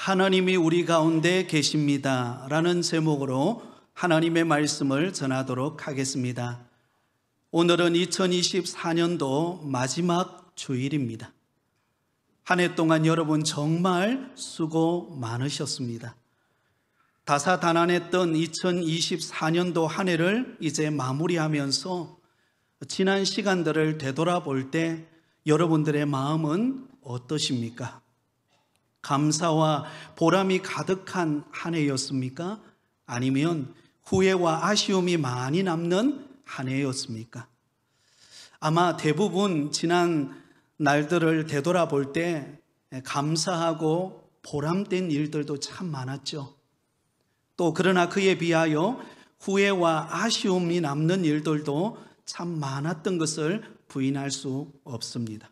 하나님이 우리 가운데 계십니다 라는 제목으로 하나님의 말씀을 전하도록 하겠습니다. 오늘은 2024년도 마지막 주일입니다. 한 해 동안 여러분 정말 수고 많으셨습니다. 다사다난했던 2024년도 한 해를 이제 마무리하면서 지난 시간들을 되돌아볼 때 여러분들의 마음은 어떠십니까? 감사와 보람이 가득한 한 해였습니까? 아니면 후회와 아쉬움이 많이 남는 한 해였습니까? 아마 대부분 지난 날들을 되돌아볼 때 감사하고 보람된 일들도 참 많았죠. 또 그러나 그에 비하여 후회와 아쉬움이 남는 일들도 참 많았던 것을 부인할 수 없습니다.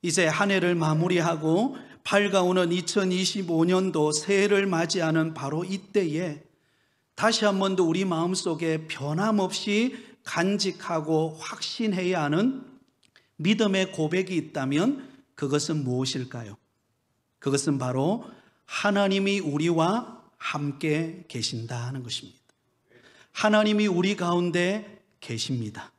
이제 한 해를 마무리하고 밝아오는 2025년도 새해를 맞이하는 바로 이때에 다시 한 번 더 우리 마음속에 변함없이 간직하고 확신해야 하는 믿음의 고백이 있다면 그것은 무엇일까요? 그것은 바로 하나님이 우리와 함께 계신다는 것입니다. 하나님이 우리 가운데 계십니다.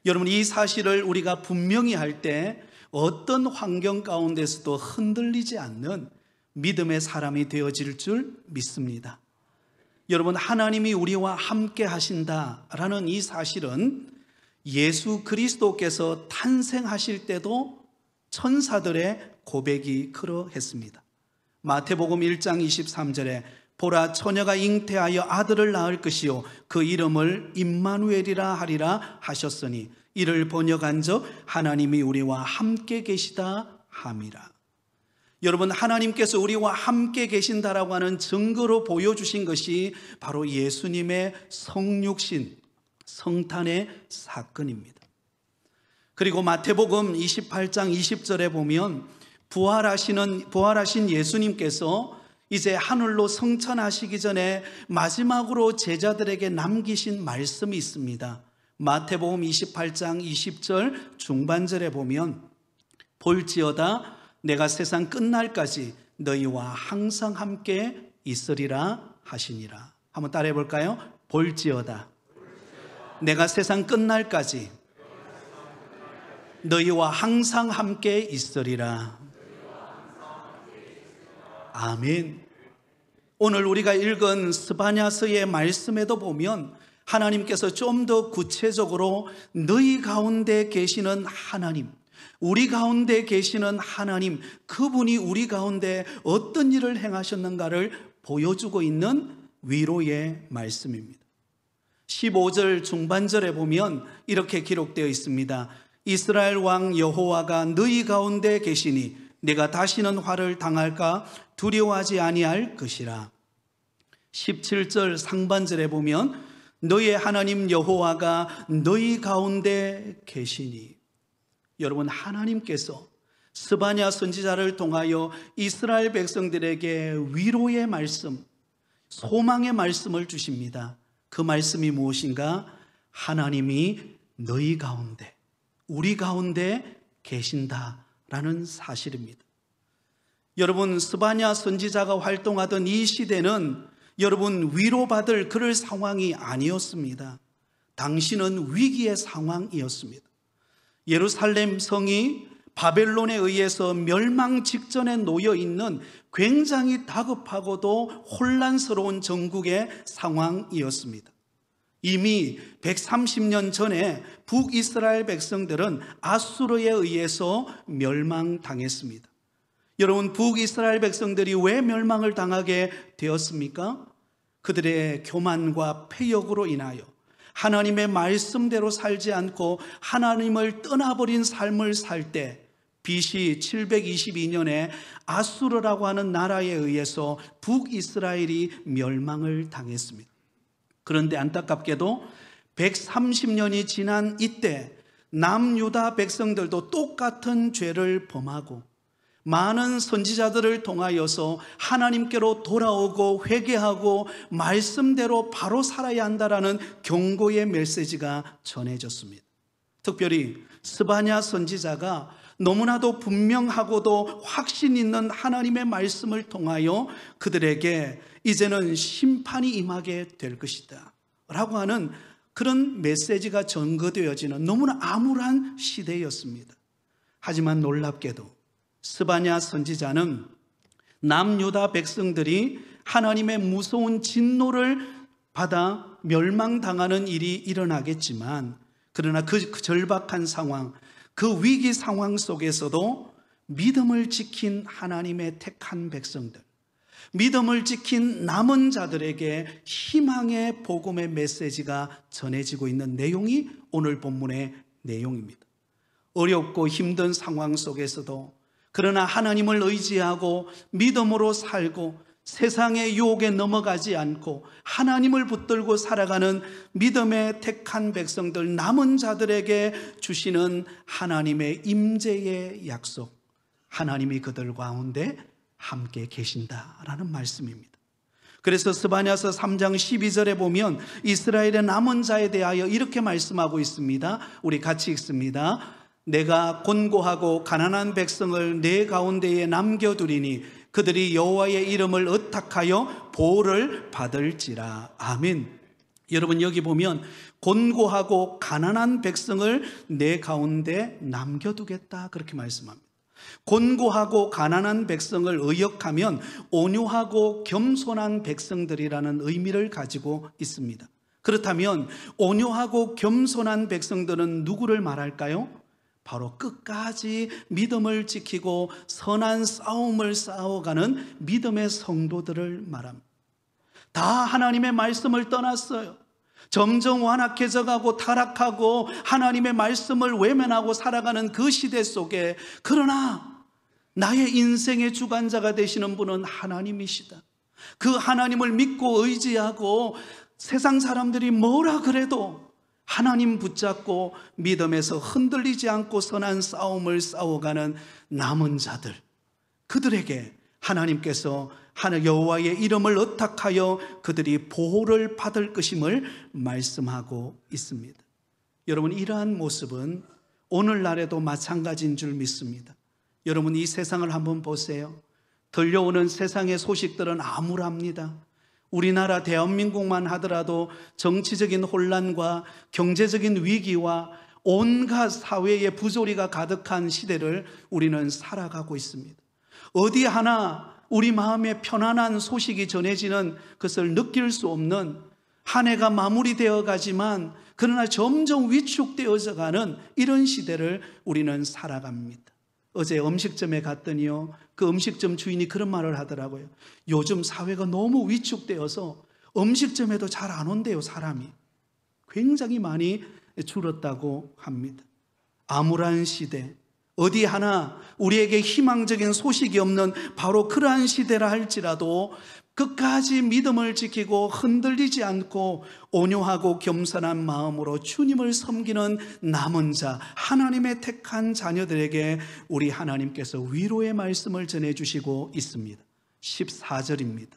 여러분, 이 사실을 우리가 분명히 할 때 어떤 환경 가운데서도 흔들리지 않는 믿음의 사람이 되어질 줄 믿습니다. 여러분, 하나님이 우리와 함께 하신다라는 이 사실은 예수 그리스도께서 탄생하실 때도 천사들의 고백이 그러했습니다. 마태복음 1장 23절에 보라, 처녀가 잉태하여 아들을 낳을 것이요 그 이름을 임마누엘이라 하리라 하셨으니 이를 번역한즉 하나님이 우리와 함께 계시다 함이라. 여러분, 하나님께서 우리와 함께 계신다라고 하는 증거로 보여주신 것이 바로 예수님의 성육신, 성탄의 사건입니다. 그리고 마태복음 28장 20절에 보면 부활하신 예수님께서 이제 하늘로 승천하시기 전에 마지막으로 제자들에게 남기신 말씀이 있습니다. 마태복음 28장 20절 중반절에 보면 볼지어다 내가 세상 끝날까지 너희와 항상 함께 있으리라 하시니라. 한번 따라해 볼까요? 볼지어다 내가 세상 끝날까지 너희와 항상 함께 있으리라. 아멘. 오늘 우리가 읽은 스바냐서의 말씀에도 보면 하나님께서 좀 더 구체적으로 너희 가운데 계시는 하나님, 우리 가운데 계시는 하나님, 그분이 우리 가운데 어떤 일을 행하셨는가를 보여주고 있는 위로의 말씀입니다. 15절 중반절에 보면 이렇게 기록되어 있습니다. 이스라엘 왕 여호와가 너희 가운데 계시니 내가 다시는 화를 당할까 두려워하지 아니할 것이라. 17절 상반절에 보면 너희의 하나님 여호와가 너희 가운데 계시니. 여러분, 하나님께서 스바냐 선지자를 통하여 이스라엘 백성들에게 위로의 말씀, 소망의 말씀을 주십니다. 그 말씀이 무엇인가? 하나님이 너희 가운데, 우리 가운데 계신다라는 사실입니다. 여러분, 스바냐 선지자가 활동하던 이 시대는 여러분 위로받을 그럴 상황이 아니었습니다. 당시는 위기의 상황이었습니다. 예루살렘 성이 바벨론에 의해서 멸망 직전에 놓여 있는 굉장히 다급하고도 혼란스러운 전국의 상황이었습니다. 이미 130년 전에 북이스라엘 백성들은 아수르에 의해서 멸망당했습니다. 여러분, 북이스라엘 백성들이 왜 멸망을 당하게 되었습니까? 그들의 교만과 패역으로 인하여 하나님의 말씀대로 살지 않고 하나님을 떠나버린 삶을 살 때 BC 722년에 아수르라고 하는 나라에 의해서 북이스라엘이 멸망을 당했습니다. 그런데 안타깝게도 130년이 지난 이때 남유다 백성들도 똑같은 죄를 범하고 많은 선지자들을 통하여서 하나님께로 돌아오고 회개하고 말씀대로 바로 살아야 한다라는 경고의 메시지가 전해졌습니다. 특별히 스바냐 선지자가 너무나도 분명하고도 확신 있는 하나님의 말씀을 통하여 그들에게 이제는 심판이 임하게 될 것이다 라고 하는 그런 메시지가 전거되어지는 너무나 암울한 시대였습니다. 하지만 놀랍게도 스바냐 선지자는 남유다 백성들이 하나님의 무서운 진노를 받아 멸망당하는 일이 일어나겠지만, 그러나 그 절박한 상황, 그 위기 상황 속에서도 믿음을 지킨 하나님의 택한 백성들, 믿음을 지킨 남은 자들에게 희망의 복음의 메시지가 전해지고 있는 내용이 오늘 본문의 내용입니다. 어렵고 힘든 상황 속에서도 그러나 하나님을 의지하고 믿음으로 살고 세상의 유혹에 넘어가지 않고 하나님을 붙들고 살아가는 믿음의 택한 백성들, 남은 자들에게 주시는 하나님의 임재의 약속, 하나님이 그들 가운데 함께 계신다라는 말씀입니다. 그래서 스바냐서 3장 12절에 보면 이스라엘의 남은 자에 대하여 이렇게 말씀하고 있습니다. 우리 같이 읽습니다. 내가 곤고하고 가난한 백성을 내 가운데에 남겨두리니 그들이 여호와의 이름을 의탁하여 보호를 받을지라. 아멘. 여러분, 여기 보면 곤고하고 가난한 백성을 내 가운데 남겨두겠다 그렇게 말씀합니다. 곤고하고 가난한 백성을 의역하면 온유하고 겸손한 백성들이라는 의미를 가지고 있습니다. 그렇다면 온유하고 겸손한 백성들은 누구를 말할까요? 바로 끝까지 믿음을 지키고 선한 싸움을 싸워가는 믿음의 성도들을 말합니다. 다 하나님의 말씀을 떠났어요. 점점 완악해져 가고 타락하고 하나님의 말씀을 외면하고 살아가는 그 시대 속에, 그러나 나의 인생의 주관자가 되시는 분은 하나님이시다. 그 하나님을 믿고 의지하고 세상 사람들이 뭐라 그래도 하나님 붙잡고 믿음에서 흔들리지 않고 선한 싸움을 싸워가는 남은 자들, 그들에게 하나님께서 여호와의 이름을 의탁하여 그들이 보호를 받을 것임을 말씀하고 있습니다. 여러분, 이러한 모습은 오늘날에도 마찬가지인 줄 믿습니다. 여러분, 이 세상을 한번 보세요. 들려오는 세상의 소식들은 암울합니다. 우리나라 대한민국만 하더라도 정치적인 혼란과 경제적인 위기와 온갖 사회의 부조리가 가득한 시대를 우리는 살아가고 있습니다. 어디 하나 우리 마음에 편안한 소식이 전해지는 것을 느낄 수 없는, 한 해가 마무리되어 가지만 그러나 점점 위축되어져 가는 이런 시대를 우리는 살아갑니다. 어제 음식점에 갔더니요, 그 음식점 주인이 그런 말을 하더라고요. 요즘 사회가 너무 위축되어서 음식점에도 잘 안 온대요. 사람이 굉장히 많이 줄었다고 합니다. 암울한 시대, 어디 하나 우리에게 희망적인 소식이 없는 바로 그러한 시대라 할지라도 끝까지 믿음을 지키고 흔들리지 않고 온유하고 겸손한 마음으로 주님을 섬기는 남은 자, 하나님의 택한 자녀들에게 우리 하나님께서 위로의 말씀을 전해주시고 있습니다. 14절입니다.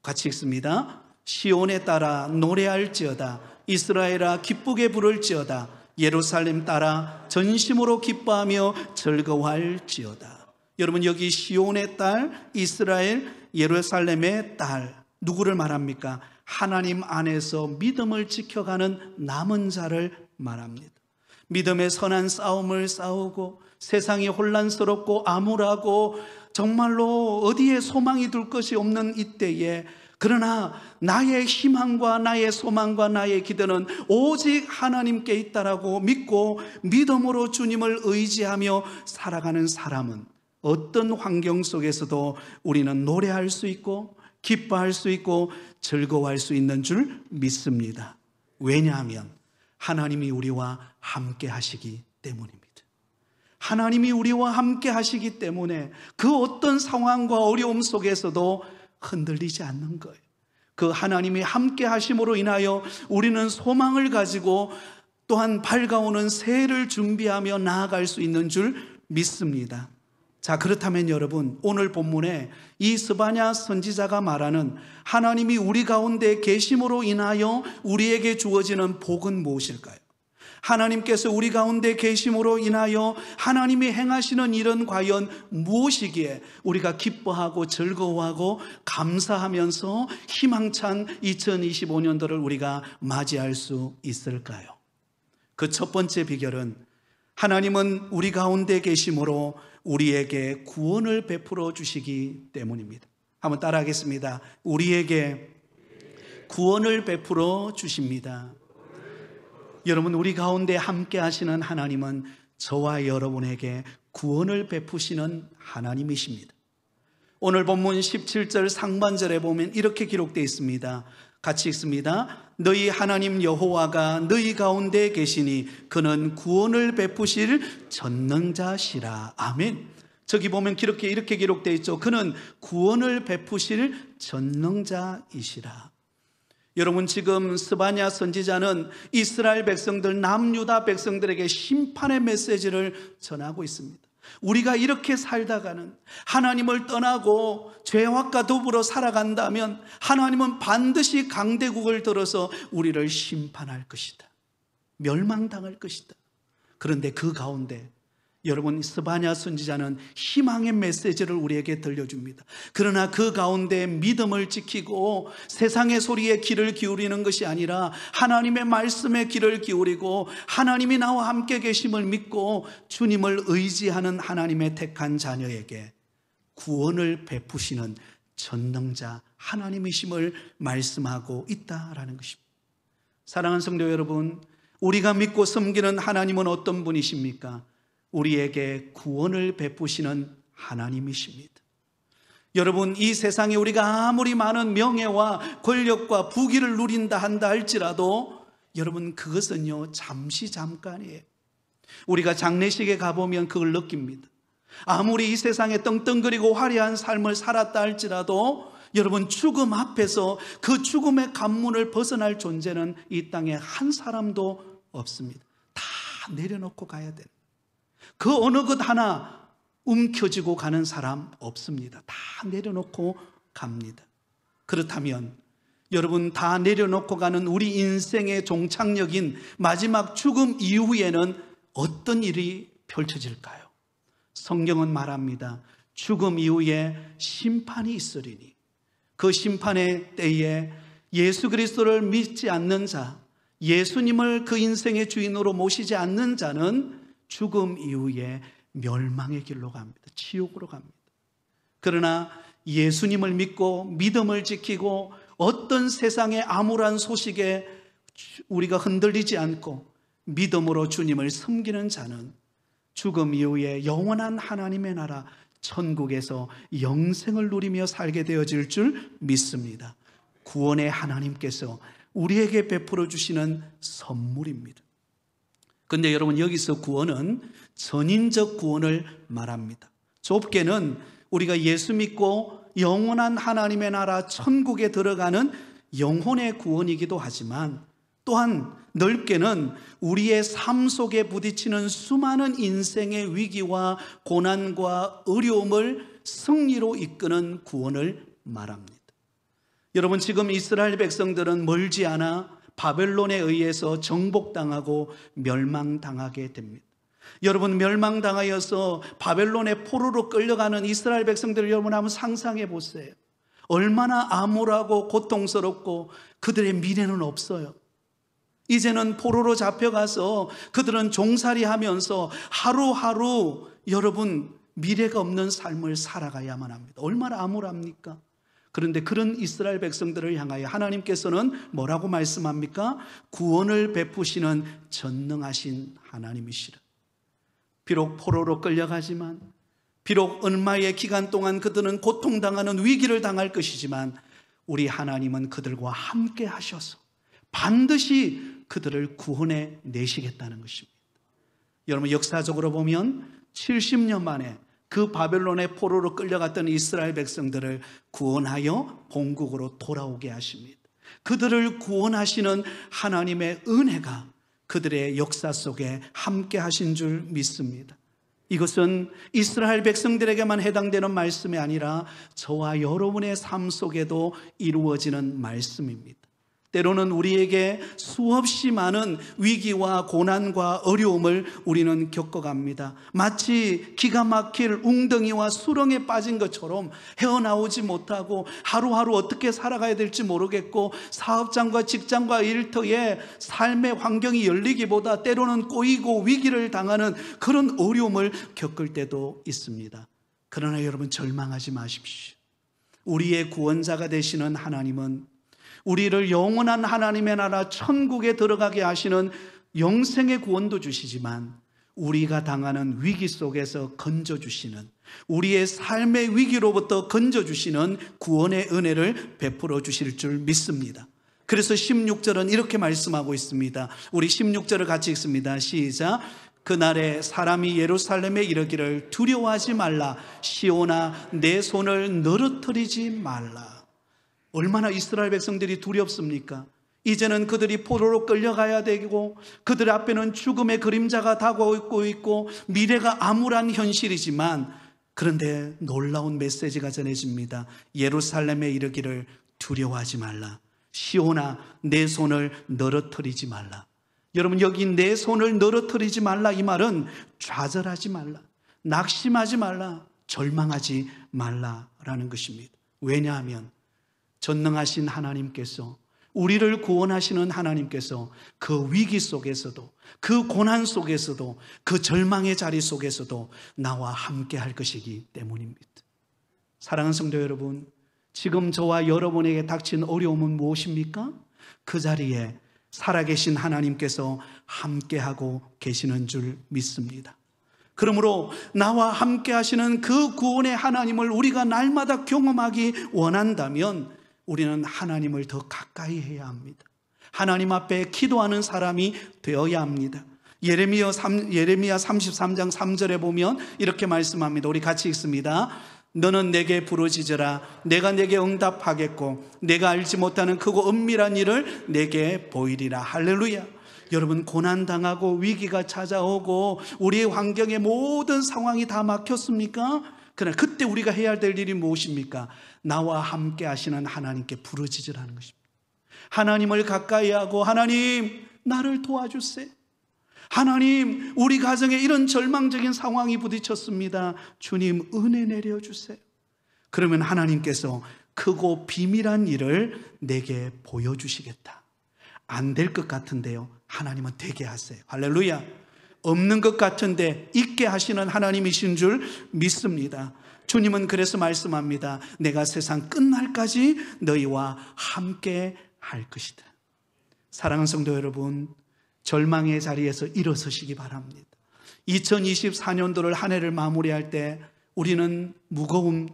같이 읽습니다. 시온에 따라 노래할지어다. 이스라엘아 기쁘게 부를지어다. 예루살렘 따라 전심으로 기뻐하며 즐거워할지어다. 여러분, 여기 시온의 딸, 이스라엘, 예루살렘의 딸, 누구를 말합니까? 하나님 안에서 믿음을 지켜가는 남은 자를 말합니다. 믿음의 선한 싸움을 싸우고 세상이 혼란스럽고 암울하고 정말로 어디에 소망이 둘 것이 없는 이때에, 그러나 나의 희망과 나의 소망과 나의 기대는 오직 하나님께 있다라고 믿고 믿음으로 주님을 의지하며 살아가는 사람은 어떤 환경 속에서도 우리는 노래할 수 있고 기뻐할 수 있고 즐거워할 수 있는 줄 믿습니다. 왜냐하면 하나님이 우리와 함께 하시기 때문입니다. 하나님이 우리와 함께 하시기 때문에 그 어떤 상황과 어려움 속에서도 흔들리지 않는 거예요. 그 하나님이 함께 하심으로 인하여 우리는 소망을 가지고 또한 밝아오는 새해를 준비하며 나아갈 수 있는 줄 믿습니다. 자, 그렇다면 여러분, 오늘 본문에 이 스바냐 선지자가 말하는 하나님이 우리 가운데 계심으로 인하여 우리에게 주어지는 복은 무엇일까요? 하나님께서 우리 가운데 계심으로 인하여 하나님이 행하시는 일은 과연 무엇이기에 우리가 기뻐하고 즐거워하고 감사하면서 희망찬 2025년도를 우리가 맞이할 수 있을까요? 그 첫 번째 비결은 하나님은 우리 가운데 계심으로 우리에게 구원을 베풀어 주시기 때문입니다. 한번 따라하겠습니다. 우리에게 구원을 베풀어 주십니다. 여러분, 우리 가운데 함께 하시는 하나님은 저와 여러분에게 구원을 베푸시는 하나님이십니다. 오늘 본문 17절 상반절에 보면 이렇게 기록되어 있습니다. 같이 읽습니다. 너희 하나님 여호와가 너희 가운데 계시니 그는 구원을 베푸실 전능자시라. 아멘. 저기 보면 이렇게 기록되어 있죠. 그는 구원을 베푸실 전능자이시라. 여러분, 지금 스바냐 선지자는 이스라엘 백성들, 남유다 백성들에게 심판의 메시지를 전하고 있습니다. 우리가 이렇게 살다가는, 하나님을 떠나고 죄악과 더불어 살아간다면 하나님은 반드시 강대국을 들어서 우리를 심판할 것이다. 멸망당할 것이다. 그런데 그 가운데 여러분, 스바냐 선지자는 희망의 메시지를 우리에게 들려줍니다. 그러나 그 가운데 믿음을 지키고 세상의 소리에 귀를 기울이는 것이 아니라 하나님의 말씀에 귀를 기울이고 하나님이 나와 함께 계심을 믿고 주님을 의지하는 하나님의 택한 자녀에게 구원을 베푸시는 전능자 하나님이심을 말씀하고 있다라는 것입니다. 사랑하는 성도 여러분, 우리가 믿고 섬기는 하나님은 어떤 분이십니까? 우리에게 구원을 베푸시는 하나님이십니다. 여러분, 이 세상에 우리가 아무리 많은 명예와 권력과 부귀를 누린다 한다 할지라도 여러분, 그것은요 잠시 잠깐이에요. 우리가 장례식에 가보면 그걸 느낍니다. 아무리 이 세상에 떵떵거리고 화려한 삶을 살았다 할지라도 여러분, 죽음 앞에서 그 죽음의 관문을 벗어날 존재는 이 땅에 한 사람도 없습니다. 다 내려놓고 가야 돼요. 그 어느 것 하나 움켜쥐고 가는 사람 없습니다. 다 내려놓고 갑니다. 그렇다면 여러분, 다 내려놓고 가는 우리 인생의 종착역인 마지막 죽음 이후에는 어떤 일이 펼쳐질까요? 성경은 말합니다. 죽음 이후에 심판이 있으리니 그 심판의 때에 예수 그리스도를 믿지 않는 자, 예수님을 그 인생의 주인으로 모시지 않는 자는 죽음 이후에 멸망의 길로 갑니다. 지옥으로 갑니다. 그러나 예수님을 믿고 믿음을 지키고 어떤 세상의 암울한 소식에 우리가 흔들리지 않고 믿음으로 주님을 섬기는 자는 죽음 이후에 영원한 하나님의 나라 천국에서 영생을 누리며 살게 되어질 줄 믿습니다. 구원의 하나님께서 우리에게 베풀어 주시는 선물입니다. 그런데 여러분, 여기서 구원은 전인적 구원을 말합니다. 좁게는 우리가 예수 믿고 영원한 하나님의 나라 천국에 들어가는 영혼의 구원이기도 하지만 또한 넓게는 우리의 삶 속에 부딪히는 수많은 인생의 위기와 고난과 어려움을 승리로 이끄는 구원을 말합니다. 여러분, 지금 이스라엘 백성들은 멀지 않아 바벨론에 의해서 정복당하고 멸망당하게 됩니다. 여러분, 멸망당하여서 바벨론의 포로로 끌려가는 이스라엘 백성들을 여러분 한번 상상해 보세요. 얼마나 암울하고 고통스럽고 그들의 미래는 없어요. 이제는 포로로 잡혀가서 그들은 종살이 하면서 하루하루 여러분 미래가 없는 삶을 살아가야만 합니다. 얼마나 암울합니까? 그런데 그런 이스라엘 백성들을 향하여 하나님께서는 뭐라고 말씀합니까? 구원을 베푸시는 전능하신 하나님이시라. 비록 포로로 끌려가지만, 비록 얼마의 기간 동안 그들은 고통당하는 위기를 당할 것이지만 우리 하나님은 그들과 함께 하셔서 반드시 그들을 구원해 내시겠다는 것입니다. 여러분, 역사적으로 보면 70년 만에 그 바벨론의 포로로 끌려갔던 이스라엘 백성들을 구원하여 본국으로 돌아오게 하십니다. 그들을 구원하시는 하나님의 은혜가 그들의 역사 속에 함께 하신 줄 믿습니다. 이것은 이스라엘 백성들에게만 해당되는 말씀이 아니라 저와 여러분의 삶 속에도 이루어지는 말씀입니다. 때로는 우리에게 수없이 많은 위기와 고난과 어려움을 우리는 겪어갑니다. 마치 기가 막힐 웅덩이와 수렁에 빠진 것처럼 헤어나오지 못하고 하루하루 어떻게 살아가야 될지 모르겠고, 사업장과 직장과 일터에 삶의 환경이 열리기보다 때로는 꼬이고 위기를 당하는 그런 어려움을 겪을 때도 있습니다. 그러나 여러분, 절망하지 마십시오. 우리의 구원자가 되시는 하나님은 우리를 영원한 하나님의 나라 천국에 들어가게 하시는 영생의 구원도 주시지만, 우리가 당하는 위기 속에서 건져주시는, 우리의 삶의 위기로부터 건져주시는 구원의 은혜를 베풀어 주실 줄 믿습니다. 그래서 16절은 이렇게 말씀하고 있습니다. 우리 16절을 같이 읽습니다. 시작. 그날에 사람이 예루살렘에 이르기를 두려워하지 말라. 시온아, 내 손을 늘어뜨리지 말라. 얼마나 이스라엘 백성들이 두렵습니까? 이제는 그들이 포로로 끌려가야 되고, 그들 앞에는 죽음의 그림자가 다가오고 있고, 미래가 암울한 현실이지만, 그런데 놀라운 메시지가 전해집니다. 예루살렘에 이르기를 두려워하지 말라. 시온아, 내 손을 늘어뜨리지 말라. 여러분, 여기 내 손을 늘어뜨리지 말라, 이 말은 좌절하지 말라, 낙심하지 말라, 절망하지 말라라는 것입니다. 왜냐하면 전능하신 하나님께서, 우리를 구원하시는 하나님께서 그 위기 속에서도, 그 고난 속에서도, 그 절망의 자리 속에서도 나와 함께 할 것이기 때문입니다. 사랑하는 성도 여러분, 지금 저와 여러분에게 닥친 어려움은 무엇입니까? 그 자리에 살아계신 하나님께서 함께하고 계시는 줄 믿습니다. 그러므로 나와 함께 하시는 그 구원의 하나님을 우리가 날마다 경험하기 원한다면 우리는 하나님을 더 가까이 해야 합니다. 하나님 앞에 기도하는 사람이 되어야 합니다. 예레미야 33장 3절에 보면 이렇게 말씀합니다. 우리 같이 읽습니다. 너는 내게 부르짖으라. 내가 내게 응답하겠고 내가 알지 못하는 크고 은밀한 일을 내게 보이리라. 할렐루야. 여러분, 고난당하고 위기가 찾아오고 우리의 환경의 모든 상황이 다 막혔습니까? 그러나 그때 우리가 해야 될 일이 무엇입니까? 나와 함께 하시는 하나님께 부르짖으라는 것입니다. 하나님을 가까이 하고, 하나님 나를 도와주세요. 하나님, 우리 가정에 이런 절망적인 상황이 부딪혔습니다. 주님 은혜 내려주세요. 그러면 하나님께서 크고 비밀한 일을 내게 보여주시겠다. 안 될 것 같은데요, 하나님은 되게 하세요. 할렐루야. 없는 것 같은데 있게 하시는 하나님이신 줄 믿습니다. 주님은 그래서 말씀합니다. 내가 세상 끝날까지 너희와 함께 할 것이다. 사랑하는 성도 여러분, 절망의 자리에서 일어서시기 바랍니다. 2024년도를 한 해를 마무리할 때 우리는 무거운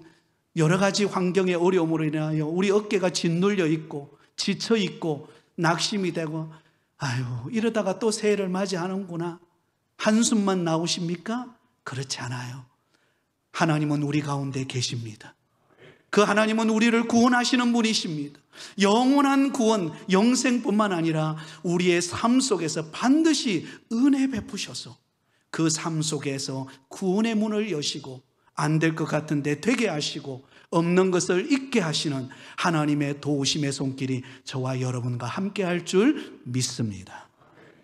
여러 가지 환경의 어려움으로 인하여 우리 어깨가 짓눌려 있고 지쳐 있고 낙심이 되고, 아유, 이러다가 또 새해를 맞이하는구나, 한숨만 나오십니까? 그렇지 않아요. 하나님은 우리 가운데 계십니다. 그 하나님은 우리를 구원하시는 분이십니다. 영원한 구원, 영생뿐만 아니라 우리의 삶 속에서 반드시 은혜 베푸셔서 그 삶 속에서 구원의 문을 여시고, 안 될 것 같은데 되게 하시고, 없는 것을 있게 하시는 하나님의 도우심의 손길이 저와 여러분과 함께 할 줄 믿습니다.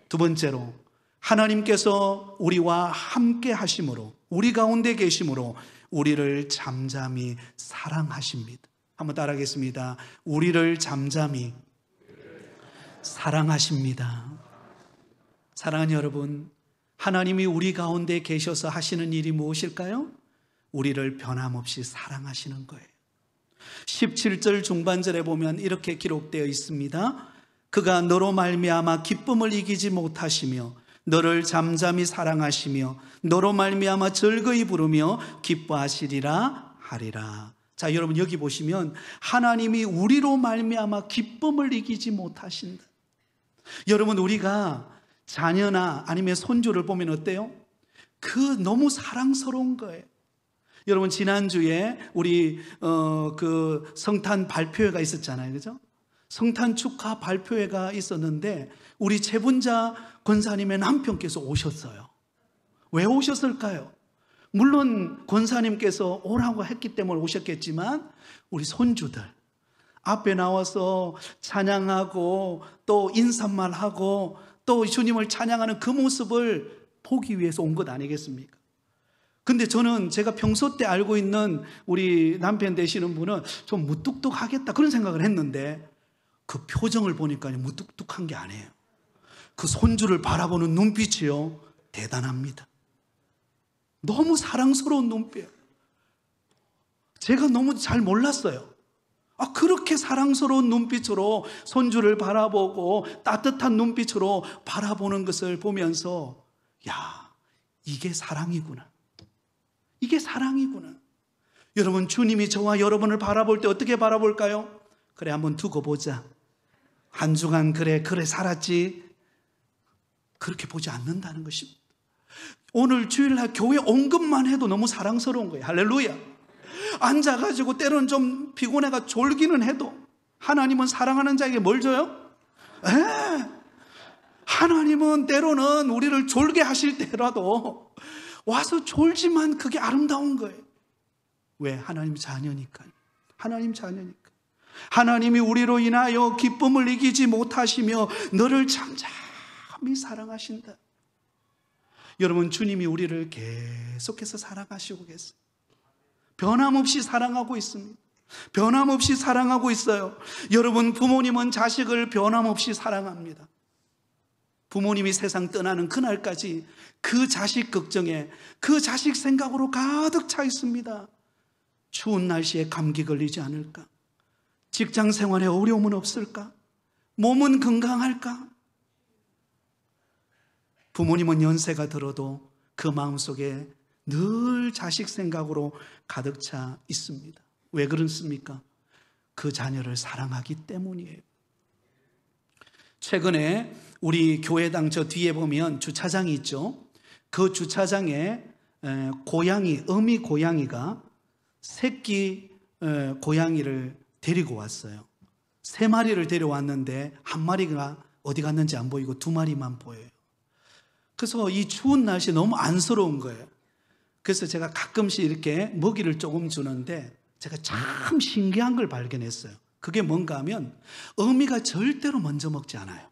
두 번째로, 하나님께서 우리와 함께 하심으로, 우리 가운데 계심으로 우리를 잠잠히 사랑하십니다. 한번 따라하겠습니다. 우리를 잠잠히 사랑하십니다. 사랑하는 여러분, 하나님이 우리 가운데 계셔서 하시는 일이 무엇일까요? 우리를 변함없이 사랑하시는 거예요. 17절 중반절에 보면 이렇게 기록되어 있습니다. 그가 너로 말미암아 기쁨을 이기지 못하시며 너를 잠잠히 사랑하시며 너로 말미암아 즐거이 부르며 기뻐하시리라 하리라. 자, 여러분, 여기 보시면 하나님이 우리로 말미암아 기쁨을 이기지 못하신다. 여러분, 우리가 자녀나 아니면 손주를 보면 어때요? 너무 사랑스러운 거예요. 여러분, 지난주에 우리 그 성탄 발표회가 있었잖아요, 그죠? 성탄 축하 발표회가 있었는데 우리 최분자 권사님의 남편께서 오셨어요. 왜 오셨을까요? 물론 권사님께서 오라고 했기 때문에 오셨겠지만 우리 손주들, 앞에 나와서 찬양하고 또 인사말하고 또 주님을 찬양하는 그 모습을 보기 위해서 온 것 아니겠습니까? 근데 저는 제가 평소 때 알고 있는 우리 남편 되시는 분은 좀 무뚝뚝하겠다 그런 생각을 했는데 그 표정을 보니까 무뚝뚝한 게 아니에요. 그 손주를 바라보는 눈빛이요, 대단합니다. 너무 사랑스러운 눈빛. 제가 너무 잘 몰랐어요. 그렇게 사랑스러운 눈빛으로 손주를 바라보고 따뜻한 눈빛으로 바라보는 것을 보면서 야, 이게 사랑이구나. 이게 사랑이구나. 여러분, 주님이 저와 여러분을 바라볼 때 어떻게 바라볼까요? 그래, 한번 두고 보자. 한 주간 그래 살았지. 그렇게 보지 않는다는 것입니다. 오늘 주일날 교회 온 것만 해도 너무 사랑스러운 거예요. 할렐루야. 앉아가지고 때로는 좀 피곤해가 졸기는 해도 하나님은 사랑하는 자에게 뭘 줘요? 하나님은 때로는 우리를 졸게 하실 때라도 와서 졸지만 그게 아름다운 거예요. 왜? 하나님 자녀니까요. 하나님 자녀니까. 하나님이 우리로 인하여 기쁨을 이기지 못하시며 너를 잠잠히 사랑하신다. 여러분, 주님이 우리를 계속해서 사랑하시고 계세요. 변함없이 사랑하고 있습니다. 변함없이 사랑하고 있어요. 여러분, 부모님은 자식을 변함없이 사랑합니다. 부모님이 세상 떠나는 그날까지 그 자식 걱정에, 그 자식 생각으로 가득 차 있습니다. 추운 날씨에 감기 걸리지 않을까? 직장 생활에 어려움은 없을까? 몸은 건강할까? 부모님은 연세가 들어도 그 마음속에 늘 자식 생각으로 가득 차 있습니다. 왜 그렇습니까? 그 자녀를 사랑하기 때문이에요. 최근에 우리 교회당 저 뒤에 보면 주차장이 있죠. 그 주차장에 어미 고양이가 새끼 고양이를 데리고 왔어요. 3마리를 데려왔는데 1마리가 어디 갔는지 안 보이고 2마리만 보여요. 그래서 이 추운 날씨 너무 안쓰러운 거예요. 그래서 제가 가끔씩 이렇게 먹이를 조금 주는데 제가 참 신기한 걸 발견했어요. 그게 뭔가 하면 어미가 절대로 먼저 먹지 않아요.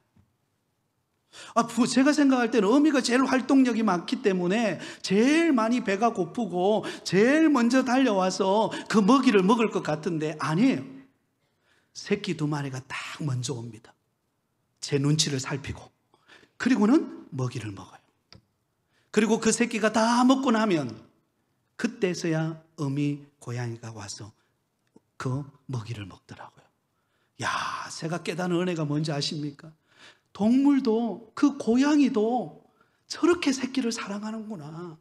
제가 생각할 때는 어미가 제일 활동력이 많기 때문에 제일 많이 배가 고프고 제일 먼저 달려와서 그 먹이를 먹을 것 같은데 아니에요. 새끼 2마리가 딱 먼저 옵니다. 제 눈치를 살피고 그리고는 먹이를 먹어요. 그리고 그 새끼가 다 먹고 나면 그때서야 어미 고양이가 와서 그 먹이를 먹더라고요. 제가 깨닫는 은혜가 뭔지 아십니까? 동물도, 그 고양이도 저렇게 새끼를 사랑하는구나.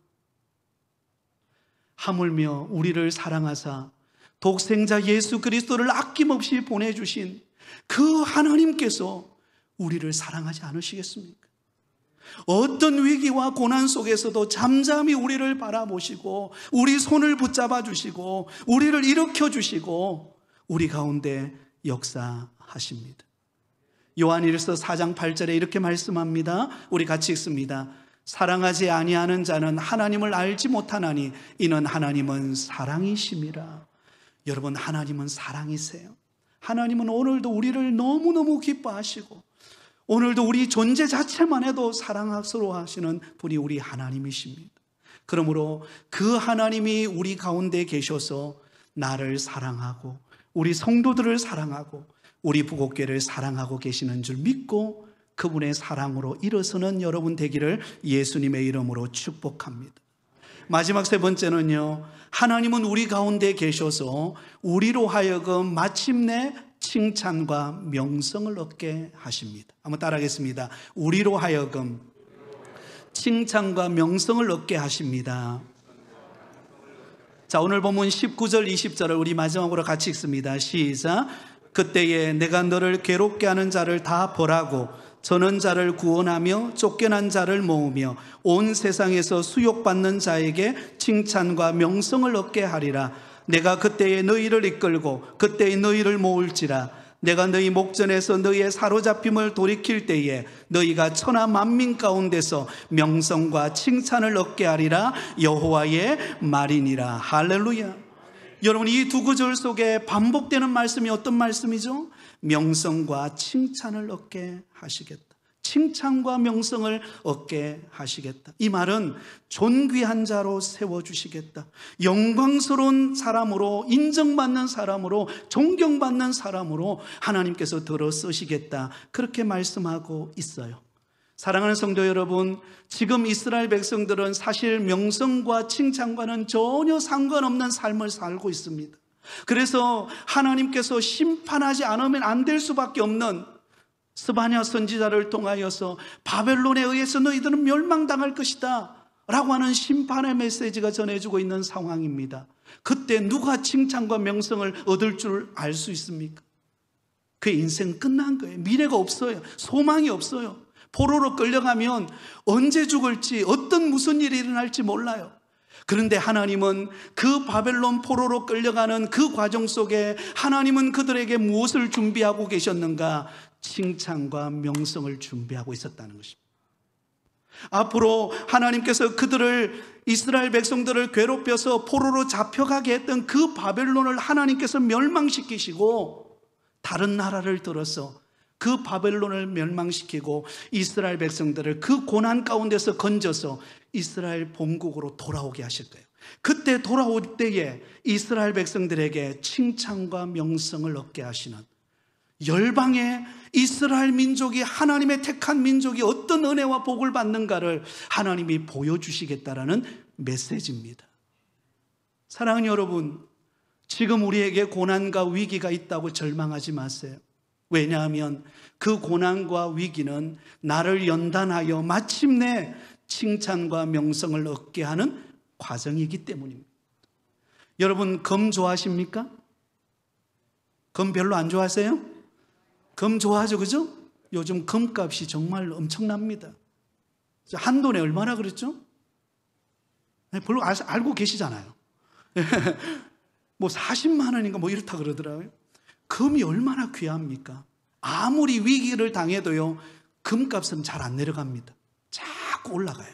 하물며 우리를 사랑하사 독생자 예수 그리스도를 아낌없이 보내주신 그 하나님께서 우리를 사랑하지 않으시겠습니까? 어떤 위기와 고난 속에서도 잠잠히 우리를 바라보시고 우리 손을 붙잡아 주시고 우리를 일으켜 주시고 우리 가운데 역사하십니다. 요한일서 4장 8절에 이렇게 말씀합니다. 우리 같이 읽습니다. 사랑하지 아니하는 자는 하나님을 알지 못하나니 이는 하나님은 사랑이심이라. 여러분, 하나님은 사랑이세요. 하나님은 오늘도 우리를 너무너무 기뻐하시고 오늘도 우리 존재 자체만 해도 사랑스러워 하시는 분이 우리 하나님이십니다. 그러므로 그 하나님이 우리 가운데 계셔서 나를 사랑하고 우리 성도들을 사랑하고 우리 부곡교회를 사랑하고 계시는 줄 믿고 그분의 사랑으로 일어서는 여러분 되기를 예수님의 이름으로 축복합니다. 마지막 3번째는요, 하나님은 우리 가운데 계셔서 우리로 하여금 마침내 칭찬과 명성을 얻게 하십니다. 한번 따라하겠습니다. 우리로 하여금 칭찬과 명성을 얻게 하십니다. 자, 오늘 본문 19절 20절을 우리 마지막으로 같이 읽습니다. 시작. 그때에 내가 너를 괴롭게 하는 자를 다 벌하고 저는 자를 구원하며 쫓겨난 자를 모으며 온 세상에서 수욕받는 자에게 칭찬과 명성을 얻게 하리라. 내가 그때에 너희를 이끌고 그때에 너희를 모을지라. 내가 너희 목전에서 너희의 사로잡힘을 돌이킬 때에 너희가 천하 만민 가운데서 명성과 칭찬을 얻게 하리라. 여호와의 말이니라. 할렐루야. 여러분, 이 두 구절 속에 반복되는 말씀이 어떤 말씀이죠? 명성과 칭찬을 얻게 하시겠다. 칭찬과 명성을 얻게 하시겠다. 이 말은 존귀한 자로 세워주시겠다. 영광스러운 사람으로, 인정받는 사람으로, 존경받는 사람으로 하나님께서 들어 쓰시겠다. 그렇게 말씀하고 있어요. 사랑하는 성도 여러분, 지금 이스라엘 백성들은 사실 명성과 칭찬과는 전혀 상관없는 삶을 살고 있습니다. 그래서 하나님께서 심판하지 않으면 안 될 수밖에 없는 스바냐 선지자를 통하여서 바벨론에 의해서 너희들은 멸망당할 것이다 라고 하는 심판의 메시지가 전해지고 있는 상황입니다. 그때 누가 칭찬과 명성을 얻을 줄 알 수 있습니까? 그의 인생 끝난 거예요. 미래가 없어요. 소망이 없어요. 포로로 끌려가면 언제 죽을지, 무슨 일이 일어날지 몰라요. 그런데 하나님은 그 바벨론 포로로 끌려가는 그 과정 속에 하나님은 그들에게 무엇을 준비하고 계셨는가? 칭찬과 명성을 준비하고 있었다는 것입니다. 앞으로 하나님께서 그들을, 이스라엘 백성들을 괴롭혀서 포로로 잡혀가게 했던 그 바벨론을 하나님께서 멸망시키시고 다른 나라를 들어서 그 바벨론을 멸망시키고 이스라엘 백성들을 그 고난 가운데서 건져서 이스라엘 본국으로 돌아오게 하실 거예요. 그때 돌아올 때에 이스라엘 백성들에게 칭찬과 명성을 얻게 하시는, 열방의 이스라엘 민족이, 하나님의 택한 민족이 어떤 은혜와 복을 받는가를 하나님이 보여주시겠다라는 메시지입니다. 사랑하는 여러분, 지금 우리에게 고난과 위기가 있다고 절망하지 마세요. 왜냐하면 그 고난과 위기는 나를 연단하여 마침내 칭찬과 명성을 얻게 하는 과정이기 때문입니다. 여러분, 검 좋아하십니까? 검 별로 안 좋아하세요? 검 좋아하죠, 그죠? 요즘 검값이 정말 엄청납니다. 한 돈에 얼마나 그랬죠? 별로 알고 계시잖아요. 뭐 40만 원인가 뭐 이렇다 그러더라고요. 금이 얼마나 귀합니까? 아무리 위기를 당해도요, 금값은 잘 안 내려갑니다. 자꾸 올라가요.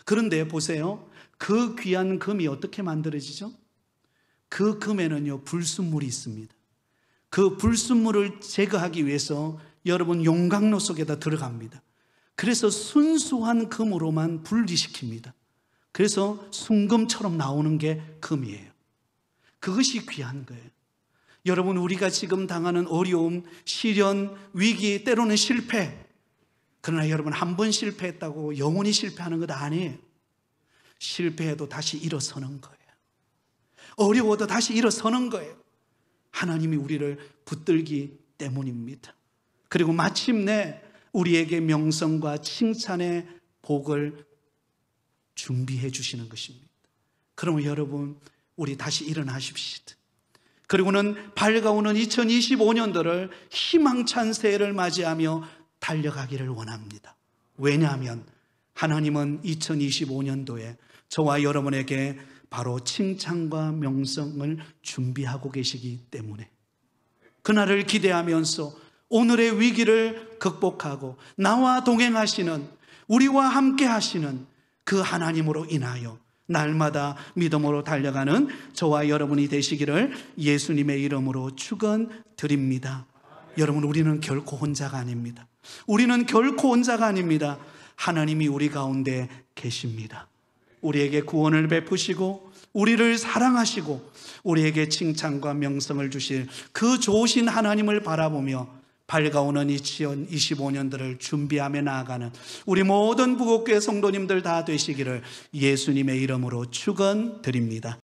그런데 보세요. 그 귀한 금이 어떻게 만들어지죠? 그 금에는요, 불순물이 있습니다. 그 불순물을 제거하기 위해서 여러분 용광로 속에다 들어갑니다. 그래서 순수한 금으로만 분리시킵니다. 그래서 순금처럼 나오는 게 금이에요. 그것이 귀한 거예요. 여러분, 우리가 지금 당하는 어려움, 시련, 위기, 때로는 실패. 그러나 여러분, 한 번 실패했다고 영원히 실패하는 것 아니에요. 실패해도 다시 일어서는 거예요. 어려워도 다시 일어서는 거예요. 하나님이 우리를 붙들기 때문입니다. 그리고 마침내 우리에게 명성과 칭찬의 복을 준비해 주시는 것입니다. 그러면 여러분, 우리 다시 일어나십시다. 그리고는 밝아오는 2025년도를 희망찬 새해를 맞이하며 달려가기를 원합니다. 왜냐하면 하나님은 2025년도에 저와 여러분에게 바로 칭찬과 명성을 준비하고 계시기 때문에 그날을 기대하면서 오늘의 위기를 극복하고 나와 동행하시는, 우리와 함께 하시는 그 하나님으로 인하여 날마다 믿음으로 달려가는 저와 여러분이 되시기를 예수님의 이름으로 축원드립니다. 여러분, 우리는 결코 혼자가 아닙니다. 우리는 결코 혼자가 아닙니다. 하나님이 우리 가운데 계십니다. 우리에게 구원을 베푸시고 우리를 사랑하시고 우리에게 칭찬과 명성을 주실 그 좋으신 하나님을 바라보며 밝아오는 2025년들을 준비하며 나아가는 우리 모든 부곡교회 성도님들 다 되시기를 예수님의 이름으로 축원드립니다.